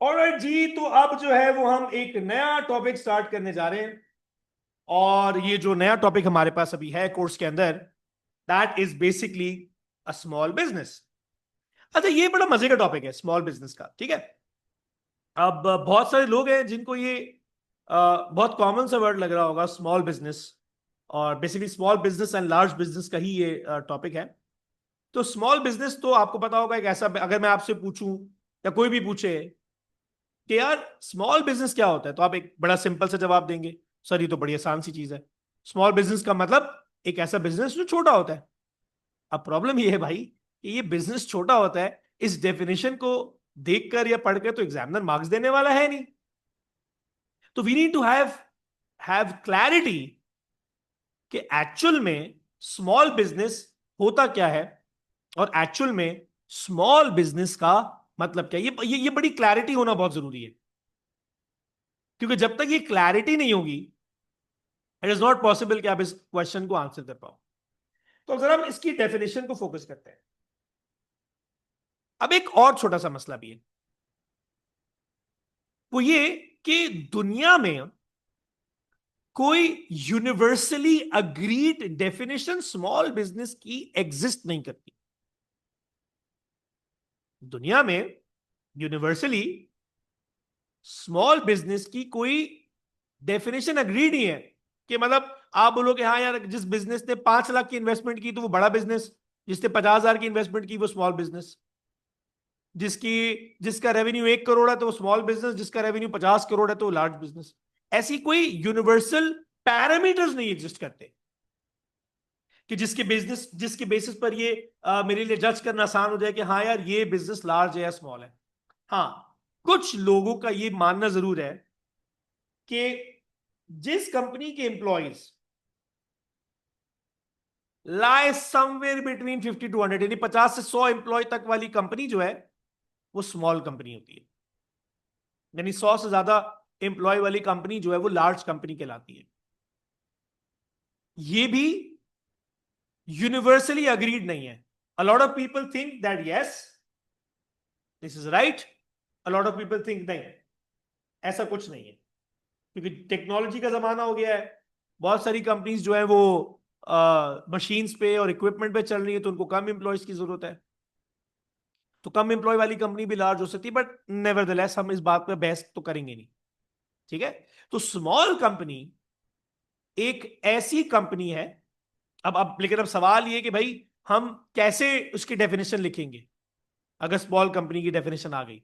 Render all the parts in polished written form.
Alright जी, तो अब जो है वो हम एक नया टॉपिक स्टार्ट करने जा रहे हैं। और ये जो नया टॉपिक हमारे पास अभी है कोर्स के अंदर, that is basically a small business. अच्छा, ये बड़ा मजे का टॉपिक है स्मॉल बिजनेस का, ठीक है। अब बहुत सारे लोग हैं जिनको ये बहुत कॉमन सा वर्ड लग रहा होगा, स्मॉल बिजनेस। और basically small business and large business का ही ये टॉपिक है। तो स्मॉल बिजनेस तो आपको पता होगा, एक ऐसा, अगर मैं आपसे पूछूं या कोई भी पूछे कि यार स्मॉल बिजनेस क्या होता है, तो आप एक बड़ा सिंपल सा जवाब देंगे, सर ये तो बड़ी आसान सी चीज है। स्मॉल बिजनेस का मतलब एक ऐसा बिजनेस जो छोटा होता है। अब प्रॉब्लम ये है भाई कि ये बिजनेस छोटा होता है, इस डेफिनेशन को देखकर या पढ़कर तो एग्जामिनर मार्क्स देने वाला है नहीं। तो we need to have clarity कि एक्चुअल में स्मॉल बिजनेस होता क्या है, और एक्चुअल में स्मॉल बिजनेस का मतलब क्या है। ये बड़ी क्लैरिटी होना बहुत जरूरी है, क्योंकि जब तक ये क्लैरिटी नहीं होगी, इट इज नॉट पॉसिबल कि आप इस क्वेश्चन को आंसर कर पाओ। तो जरा हम इसकी डेफिनेशन को फोकस करते हैं। अब एक और छोटा सा मसला भी है, वो ये कि दुनिया में कोई universally agreed definition small business की एग्जिस्ट नहीं करती। दुनिया में यूनिवर्सली स्मॉल बिजनेस की कोई डेफिनेशन अग्रीड नहीं है। कि मतलब आप बोलो कि हाँ यार, जिस बिजनेस ने 5 लाख की इन्वेस्टमेंट की तो वो बड़ा बिजनेस, जिसने 50,000 की इन्वेस्टमेंट की वो स्मॉल बिजनेस, जिसकी जिसका रेवेन्यू 1 करोड़ है तो वो स्मॉल बिजनेस, जिसका रेवेन्यू 50 करोड़ है तो वो लार्ज बिजनेस। ऐसी कोई यूनिवर्सल पैरामीटर्स नहीं एग्जिस्ट करते कि जिसके बेसिस पर ये मेरे लिए जज करना आसान हो जाए कि हाँ यार ये बिजनेस लार्ज है या स्मॉल है। हाँ, कुछ लोगों का ये मानना जरूर है कि जिस कंपनी के एम्प्लॉयज लाए समवेयर बिटवीन 50 to 100, यानी 50 से 100 एम्प्लॉय तक वाली कंपनी जो है वो स्मॉल कंपनी होती है। यानी 100 से ज्यादा एम्प्लॉय वाली कंपनी जो है वो लार्ज कंपनी कहलाती है। ये भी यूनिवर्सली अग्रीड नहीं है। A lot of people think that yes this is right, a lot of people think नहीं, ऐसा कुछ नहीं है। क्योंकि टेक्नोलॉजी का जमाना हो गया है, बहुत सारी कंपनीज जो है वो मशीन्स पे और इक्विपमेंट पे चल रही है, तो उनको कम एम्प्लॉयज की जरूरत है। तो कम एम्प्लॉय वाली कंपनी भी लार्ज हो सकती है, बट नेवरदलेस हम इस बात पे बहस तो करेंगे नहीं, ठीक है। तो स्मॉल कंपनी एक ऐसी कंपनी है। अब लेकिन अब सवाल ये कि भाई हम कैसे उसकी डेफिनेशन लिखेंगे। अगर स्मॉल कंपनी की डेफिनेशन आ गई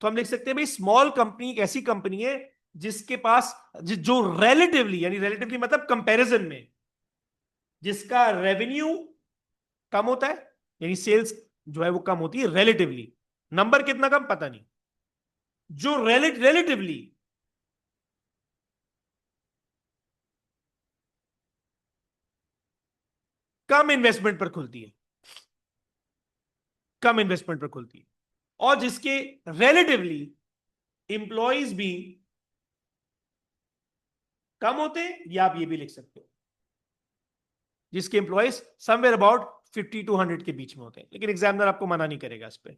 तो हम लिख सकते हैं भाई स्मॉल कंपनी एक ऐसी कंपनी है जिसके पास जो रिलेटिवली, यानी रिलेटिवली मतलब कंपैरिजन में, जिसका रेवेन्यू कम होता है, यानी सेल्स जो है वो कम होती है रिलेटिवली। नंबर कितना कम पता नहीं, जो रिलेटिवली कम इन्वेस्टमेंट पर खुलती है, कम इन्वेस्टमेंट पर खुलती है, और जिसके रिलेटिवली इंप्लॉइज भी कम होते हैं, या आप ये भी लिख सकते हो जिसके इंप्लॉइज समवेयर अबाउट 50 to 100 के बीच में होते हैं, लेकिन एग्जामिनर आपको मना नहीं करेगा इस पे।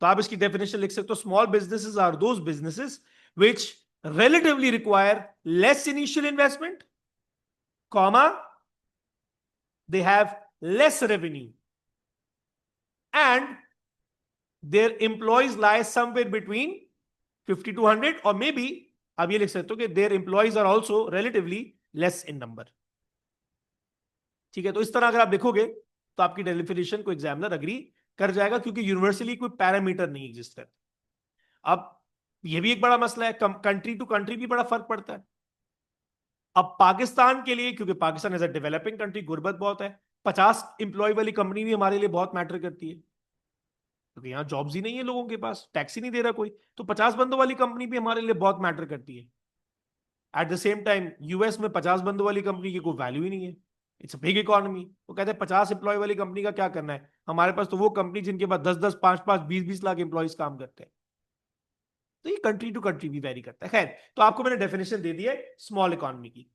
तो आप इसकी डेफिनेशन लिख सकते हो, small businesses are those businesses which relatively require less initial investment, comma, they have less revenue, and their employees lie somewhere between 50 to 100, or maybe आप ये लिख सकते हो कि their employees are also relatively less in number। ठीक है, तो इस तरह अगर आप देखोगे तो आपकी डेफिनेशन को एग्जामिनर अग्री कर जाएगा, क्योंकि यूनिवर्सली कोई पैरामीटर नहीं एग्जिस्ट करता। अब ये भी एक बड़ा मसला है, कंट्री टू कंट्री भी बड़ा फर्क पड़ता है। अब पाकिस्तान के लिए, क्योंकि Pakistan as a developing country गुर्बत बहुत है, 50 एम्प्लॉय वाली कंपनी भी हमारे लिए बहुत मैटर करती है, क्योंकि यहाँ जॉब्स ही नहीं है, लोगों के पास टैक्स ही नहीं दे रहा कोई। तो 50 बंदों वाली कंपनी भी हमारे लिए बहुत मैटर करती है। At the same time US में 50 बंदों वाली कंपनी की कोई वैल्यू ही नहीं है। It's big economy. वो कहते हैं 50 एम्प्लॉय वाली कंपनी का क्या करना है, हमारे पास तो वो कंपनी जिनके पास 10-10, 5-5, 20-20 लाख एम्प्लॉयज काम करते हैं। तो ये कंट्री टू कंट्री भी वेरी करता है। खैर, तो आपको मैंने डेफिनेशन दे दी है स्मॉल इकोनॉमी की।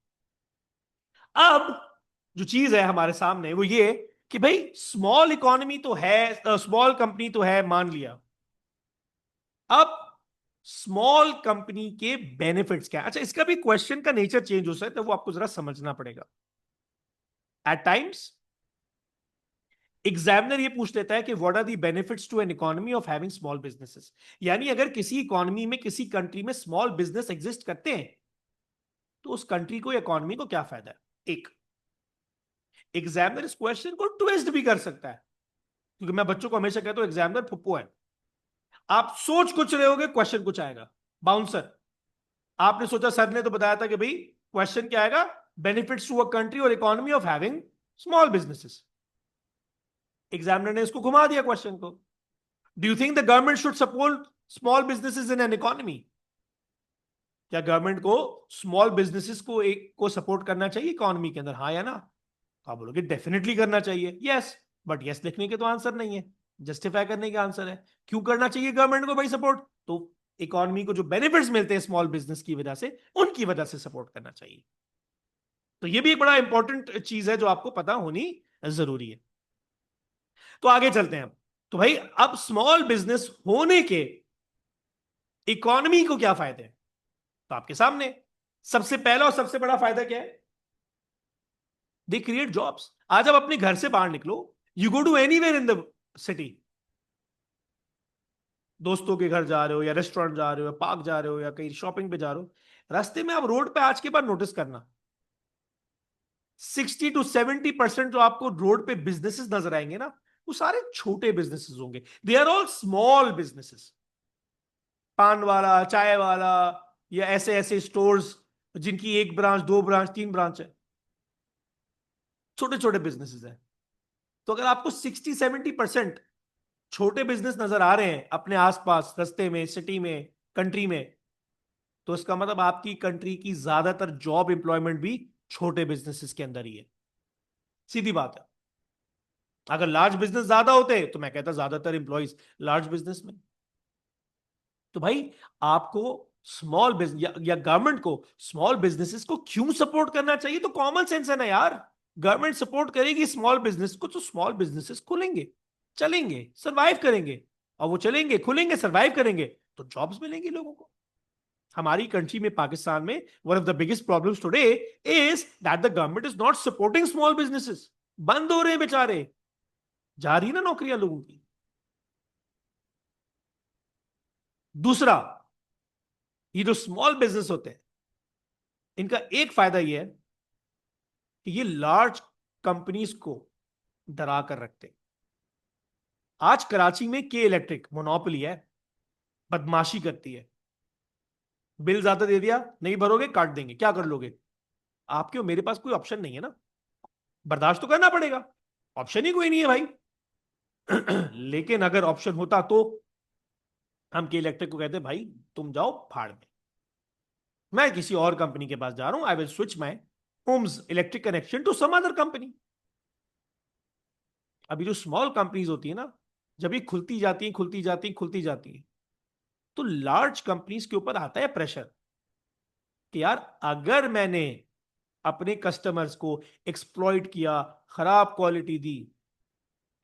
अब जो चीज है हमारे सामने वो ये कि भाई स्मॉल इकोनॉमी तो है, स्मॉल कंपनी तो है, मान लिया। अब स्मॉल कंपनी के बेनिफिट्स क्या है? अच्छा, इसका भी क्वेश्चन का नेचर चेंज हो सकता है, वो आपको जरा समझना पड़ेगा। एट टाइम्स एग्जामिनर ये पूछ लेता है कि what are the benefits to an economy of having small businesses, यानी अगर किसी इकोनॉमी में, किसी कंट्री में स्मॉल बिजनेस एग्जिस्ट करते हैं तो उस कंट्री को, इकोनॉमी को क्या फायदा है। एक एग्जामिनर इस क्वेश्चन को ट्विस्ट भी कर सकता है, क्योंकि मैं बच्चों को हमेशा कहता हूं एग्जामिनर फुप्पो है। आप सोच कुछ रहे होगे, क्वेश्चन कुछ आएगा। बाउंसर, आपने सोचा सर ने तो बताया था कि भाई क्वेश्चन क्या आएगा, बेनिफिट्स टू अ कंट्री और economy of having small businesses. Examiner ने इसको घुमा दिया क्वेश्चन को। Do you think the government should support small businesses in an economy? क्या गवर्नमेंट को स्मॉल बिजनेसेस को सपोर्ट करना चाहिए इकोनॉमी के अंदर, हाँ या ना? तो आप बोलोगे डेफिनेटली करना चाहिए, यस। बट यस लिखने के तो आंसर नहीं है, जस्टिफाई करने का आंसर है। क्यों करना चाहिए गवर्नमेंट को भाई सपोर्ट? तो इकोनॉमी को जो बेनिफिट्स मिलते हैं स्मॉल बिजनेस की वजह से, उनकी वजह से सपोर्ट करना चाहिए। तो ये भी एक बड़ा इंपॉर्टेंट चीज है जो आपको पता होनी जरूरी है। तो आगे चलते हैं। तो भाई अब स्मॉल बिजनेस होने के इकोनॉमी को क्या फायदे हैं? तो आपके सामने सबसे पहला और सबसे बड़ा फायदा क्या है? They create jobs. आज आप अपने घर से बाहर निकलो, you go to anywhere in the city, दोस्तों के घर जा रहे हो या रेस्टोरेंट जा रहे हो या पार्क जा रहे हो या कहीं शॉपिंग पे जा रहे हो, रास्ते में आप रोड पे आज के बाद नोटिस करना 60 to 70% जो आपको रोड पे बिजनेसेस नजर आएंगे ना, वो सारे छोटे बिजनेसेस होंगे। They are all small businesses. पान वाला, चाय वाला, या ऐसे ऐसे स्टोर्स जिनकी एक ब्रांच, दो ब्रांच, तीन ब्रांच है, छोटे छोटे बिजनेसेस हैं। तो अगर आपको 60-70% छोटे बिजनेस नजर आ रहे हैं अपने आसपास, रास्ते में, सिटी में, कंट्री में, तो इसका मतलब आपकी कंट्री की ज्यादातर जॉब एम्प्लॉयमेंट भी छोटे बिजनेसेस के अंदर ही है। सीधी बात है। अगर लार्ज बिजनेस ज्यादा होते तो मैं कहता ज्यादातर एम्प्लॉइज लार्ज बिजनेस में। तो भाई आपको स्मॉल बिजनेस या गवर्नमेंट को स्मॉल बिजनेसेस को क्यों सपोर्ट करना चाहिए? तो कॉमन सेंस है ना यार। गवर्नमेंट सपोर्ट करेगी स्मॉल बिजनेस को तो स्मॉल बिजनेसेस खुलेंगे, चलेंगे, सरवाइव करेंगे। और वो चलेंगे, खुलेंगे, सरवाइव करेंगे तो जॉब्स मिलेंगी लोगों को। हमारी कंट्री में, पाकिस्तान में, one of the biggest problems today is that the government is not supporting small businesses. बंद हो रहे हैं बेचारे, जा रही ना नौकरियां लोगों की। दूसरा, ये जो स्मॉल बिजनेस होते हैं, इनका एक फायदा ये है कि ये लार्ज कंपनीज को डरा कर रखते हैं। आज कराची में के इलेक्ट्रिक मोनोपोली है, बदमाशी करती है। बिल ज्यादा दे दिया, नहीं भरोगे काट देंगे, क्या कर लोगे? आपके और मेरे पास कोई ऑप्शन नहीं है ना, बर्दाश्त तो करना पड़ेगा। ऑप्शन ही कोई नहीं है भाई। लेकिन अगर ऑप्शन होता तो हम के इलेक्ट्रिक को कहते भाई तुम जाओ फाड़ में, मैं किसी और कंपनी के पास जा रहा हूं, I will switch my homes electric connection to some other company. अभी जो स्मॉल कंपनीज होती है ना, जब ये खुलती जाती है, खुलती जाती है, खुलती जाती है, तो लार्ज कंपनीज के ऊपर आता है प्रेशर कि यार अगर मैंने अपने कस्टमर्स को एक्सप्लॉइट किया, खराब क्वालिटी दी,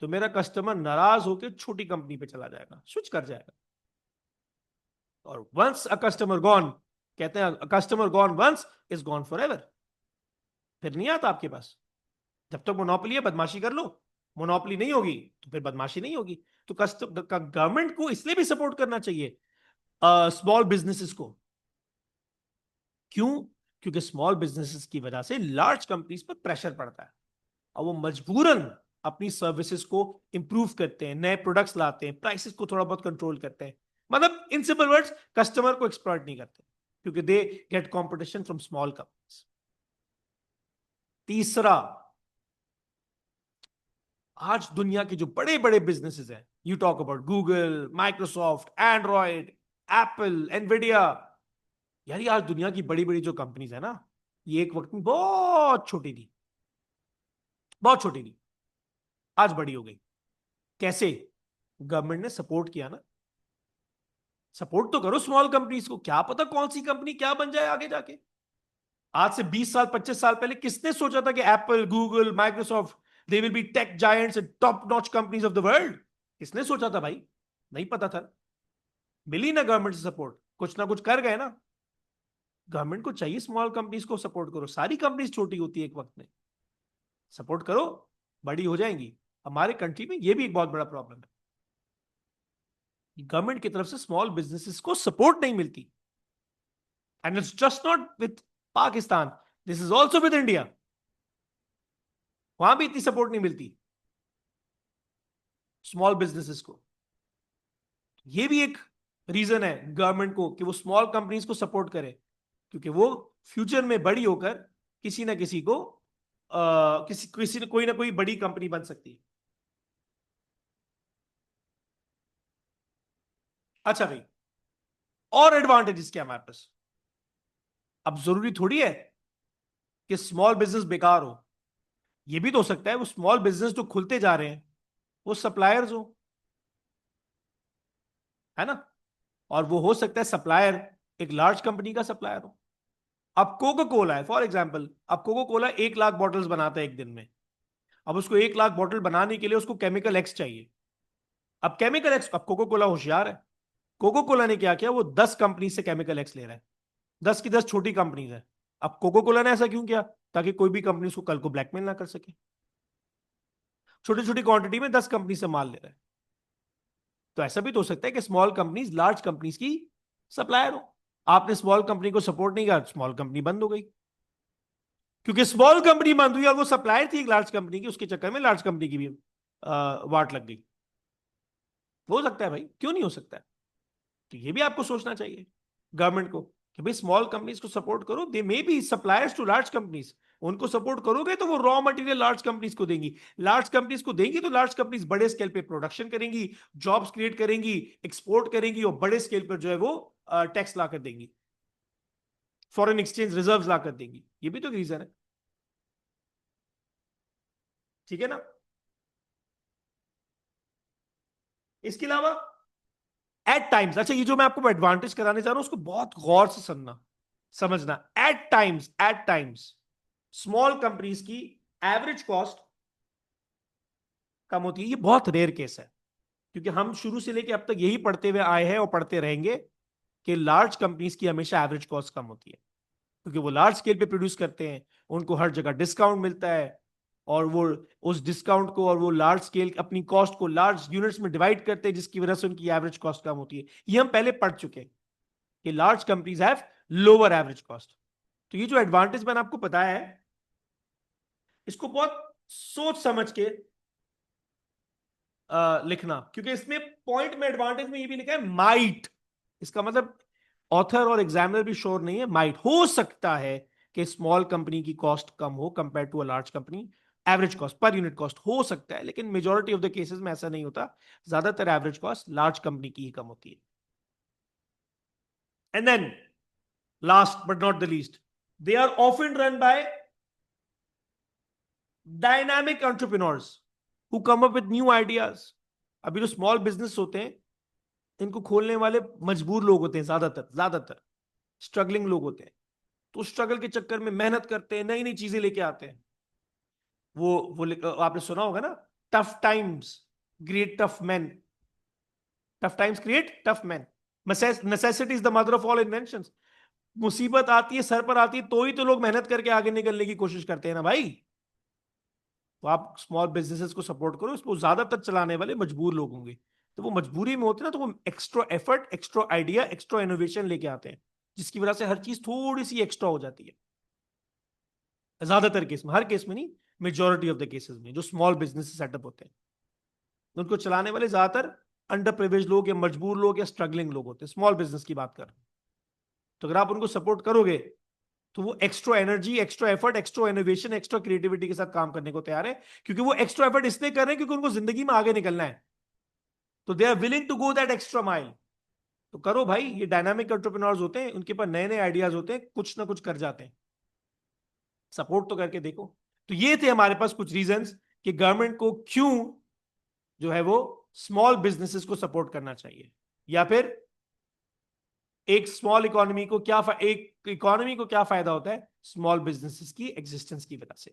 तो मेरा कस्टमर नाराज होकर छोटी कंपनी पे चला जाएगा, स्विच कर जाएगा। और वंस अ कस्टमर गॉन, कहते हैं customer gone once is gone forever, फिर नहीं आता आपके पास। जब तक मोनोपोली है बदमाशी कर लो, मोनोपोली नहीं होगी तो फिर बदमाशी नहीं होगी। तो गवर्नमेंट को इसलिए भी सपोर्ट करना चाहिए स्मॉल बिजनेसेस को। क्यों? क्योंकि स्मॉल बिजनेसेस की वजह से लार्ज कंपनीज पर प्रेशर पड़ता है और वो मजबूरन अपनी सर्विसेज को इंप्रूव करते हैं, नए प्रोडक्ट्स लाते हैं, प्राइसेस को थोड़ा बहुत कंट्रोल करते हैं। मतलब इन सिंपल वर्ड्स, कस्टमर को एक्सप्लॉइट नहीं करते क्योंकि they get competition from small companies. तीसरा, आज दुनिया के जो बड़े बड़े बिजनेसेस हैं, you talk about Google, Microsoft, Android, Apple, Nvidia, यार ये आज दुनिया की बड़ी बड़ी जो कंपनीज है ना, ये एक वक्त में बहुत छोटी थी, बहुत छोटी थी, आज बड़ी हो गई। कैसे? गवर्नमेंट ने सपोर्ट किया ना। सपोर्ट तो करो स्मॉल कंपनीज को, क्या पता कौन सी कंपनी क्या बन जाए आगे जाके। आज से 20 साल, 25 साल पहले किसने सोचा था कि Apple, Google, Microsoft, they will be tech giants and top notch companies of the world? किसने सोचा था भाई? नहीं पता था। मिली ना गवर्नमेंट से सपोर्ट, कुछ ना कुछ कर गए ना। गवर्नमेंट को चाहिए स्मॉल कंपनीज को सपोर्ट करो, सारी कंपनीज छोटी होती है एक वक्त में, सपोर्ट करो, बड़ी हो जाएंगी। हमारे कंट्री में ये भी एक बहुत बड़ा प्रॉब्लम है, गवर्नमेंट की तरफ से स्मॉल बिजनेसेस को सपोर्ट नहीं मिलती। And it's just not with Pakistan, this is also with India, वहां भी इतनी सपोर्ट नहीं मिलती स्मॉल बिजनेसेस को। ये भी एक रीजन है गवर्नमेंट को कि वो स्मॉल कंपनीज को सपोर्ट करे, क्योंकि वो फ्यूचर में बड़ी होकर किसी ना किसी को किसी किसी ने कोई ना कोई बड़ी कंपनी बन सकती है। अच्छा भाई, और एडवांटेजेस क्या हमारे पास? अब जरूरी थोड़ी है कि स्मॉल बिजनेस बेकार हो, ये भी तो हो सकता है वो स्मॉल बिजनेस जो खुलते जा रहे हैं वो सप्लायर्स हो, है ना? और वो हो सकता है सप्लायर एक लार्ज कंपनी का सप्लायर हो। अब कोको कोला है फॉर एग्जाम्पल, अब कोको कोला 1 लाख बॉटल्स बनाता है एक दिन में। अब उसको 1 लाख बॉटल बनाने के लिए उसको केमिकल एक्स चाहिए। अब केमिकल एक्स, अब कोको कोला होशियार है, कोको कोला ने क्या किया, वो 10 कंपनी से केमिकल एक्स ले रहा है, 10 की 10 छोटी कंपनीज है। अब कोको कोला ने ऐसा क्यों किया? ताकि कोई भी कंपनी उसको कल को ब्लैकमेल ना कर सके, छोटी छोटी क्वांटिटी में 10 कंपनी से माल ले रहा है। तो ऐसा भी तो हो सकता है कि स्मॉल कंपनीज लार्ज कंपनीज की सप्लायर हो, आपने स्मॉल कंपनी को सपोर्ट नहीं किया, स्मॉल कंपनी बंद हो गई, क्योंकि स्मॉल कंपनी बंद हुई और वो सप्लायर थी एक लार्ज कंपनी की, उसके चक्कर में लार्ज कंपनी की भी वाट लग गई। हो सकता है भाई, क्यों नहीं हो सकता है? तो ये भी आपको सोचना चाहिए गवर्नमेंट को कि भाई स्मॉल कंपनीज को सपोर्ट करो, they may be suppliers to large companies, उनको सपोर्ट करोगे तो वो रॉ मटेरियल लार्ज कंपनीज को देंगी, लार्ज कंपनीज को देंगी तो लार्ज कंपनीज बड़े स्केल पे प्रोडक्शन करेंगी, जॉब्स क्रिएट करेंगी, एक्सपोर्ट करेंगी और बड़े स्केल पर जो है वो टैक्स लाकर देंगी, फॉरेन एक्सचेंज रिजर्व लाकर देंगी। ये भी तो रीजन है, ठीक है ना? इसके अलावा एट टाइम्स, अच्छा ये जो मैं आपको एडवांटेज कराने जा रहा हूं उसको बहुत गौर से सुनना समझना। एट टाइम्स स्मॉल कंपनीज की एवरेज कॉस्ट कम होती है। ये बहुत रेयर केस है, क्योंकि हम शुरू से लेके अब तक यही पढ़ते हुए आए हैं और पढ़ते रहेंगे कि लार्ज कंपनीज की हमेशा एवरेज कॉस्ट कम होती है, क्योंकि वो लार्ज स्केल पे प्रोड्यूस करते हैं, उनको हर जगह डिस्काउंट मिलता है, और वो उस डिस्काउंट को और वो लार्ज स्केल अपनी कॉस्ट को लार्ज यूनिट्स में डिवाइड करते हैं, जिसकी वजह से उनकी एवरेज कॉस्ट कम होती है। ये हम पहले पढ़ चुके हैं कि large companies have lower average cost. तो ये जो एडवांटेज मैंने आपको बताया है, इसको बहुत सोच समझ के लिखना, क्योंकि इसमें पॉइंट में एडवांटेज में ये भी लिखा है माइट, इसका मतलब ऑथर और एग्जामिनर भी श्योर नहीं है, माइट हो सकता है कि स्मॉल कंपनी की कॉस्ट कम हो compare to a large company, average cost per unit cost हो सकता है, लेकिन मेजॉरिटी ऑफ द केसेस में ऐसा नहीं होता, ज्यादातर एवरेज कॉस्ट लार्ज कंपनी की ही कम होती है। And then last but not the least, they are often run by dynamic entrepreneurs who come up with new ideas. अभी जो स्मॉल बिजनेस होते हैं, इनको खोलने वाले मजबूर लोग होते हैं, ज्यादातर स्ट्रगलिंग लोग होते हैं, तो स्ट्रगल के चक्कर में मेहनत करते हैं, नई नई चीजें लेके आते हैं। वो आपने सुना होगा ना, tough times create tough man, tough times create tough man, necessity is the mother of all inventions. मुसीबत आती है, सर पर आती है, तो ही तो लोग मेहनत करके आगे निकलने की कोशिश करते हैं ना भाई। तो आप स्मॉल बिजनेसेस को सपोर्ट करो, इसको ज्यादातर चलाने वाले मजबूर लोग होंगे, तो वो मजबूरी में होते हैं ना, तो वो extra effort, extra idea, extra innovation लेके आते हैं, जिसकी वजह से हर चीज थोड़ी सी एक्स्ट्रा हो जाती है। ज्यादातर केस में, हर केस में नहीं, मेजोरिटी ऑफ द केसेस में जो स्मॉल बिजनेस सेटअप होते हैं, उनको चलाने वाले ज्यादातर अंडर प्रिविलेज्ड लोग या मजबूर लोग या स्ट्रगलिंग लोग होते हैं, स्मॉल बिजनेस की बात कर रहे हैं। तो अगर आप उनको सपोर्ट करोगे तो वो extra energy, extra effort, extra innovation, extra creativity के साथ काम करने को तैयार है, क्योंकि वो एक्स्ट्रा एफर्ट इसलिए कर रहे हैं क्योंकि उनको जिंदगी में आगे निकलना है, तो they are willing to go that extra mile. तो करो भाई, ये डायनामिक एंटरप्रेन्योर्स होते हैं, उनके पास नए नए आइडियाज होते हैं, कुछ ना कुछ कर जाते हैं, सपोर्ट तो करके देखो। तो ये थे हमारे पास कुछ रीजंस कि गवर्नमेंट को क्यों जो है वो स्मॉल बिजनेसेस को सपोर्ट करना चाहिए, या फिर एक स्मॉल इकोनॉमी को क्या एक इकोनॉमी को क्या फायदा होता है स्मॉल बिजनेसेस की एग्जिस्टेंस की वजह से।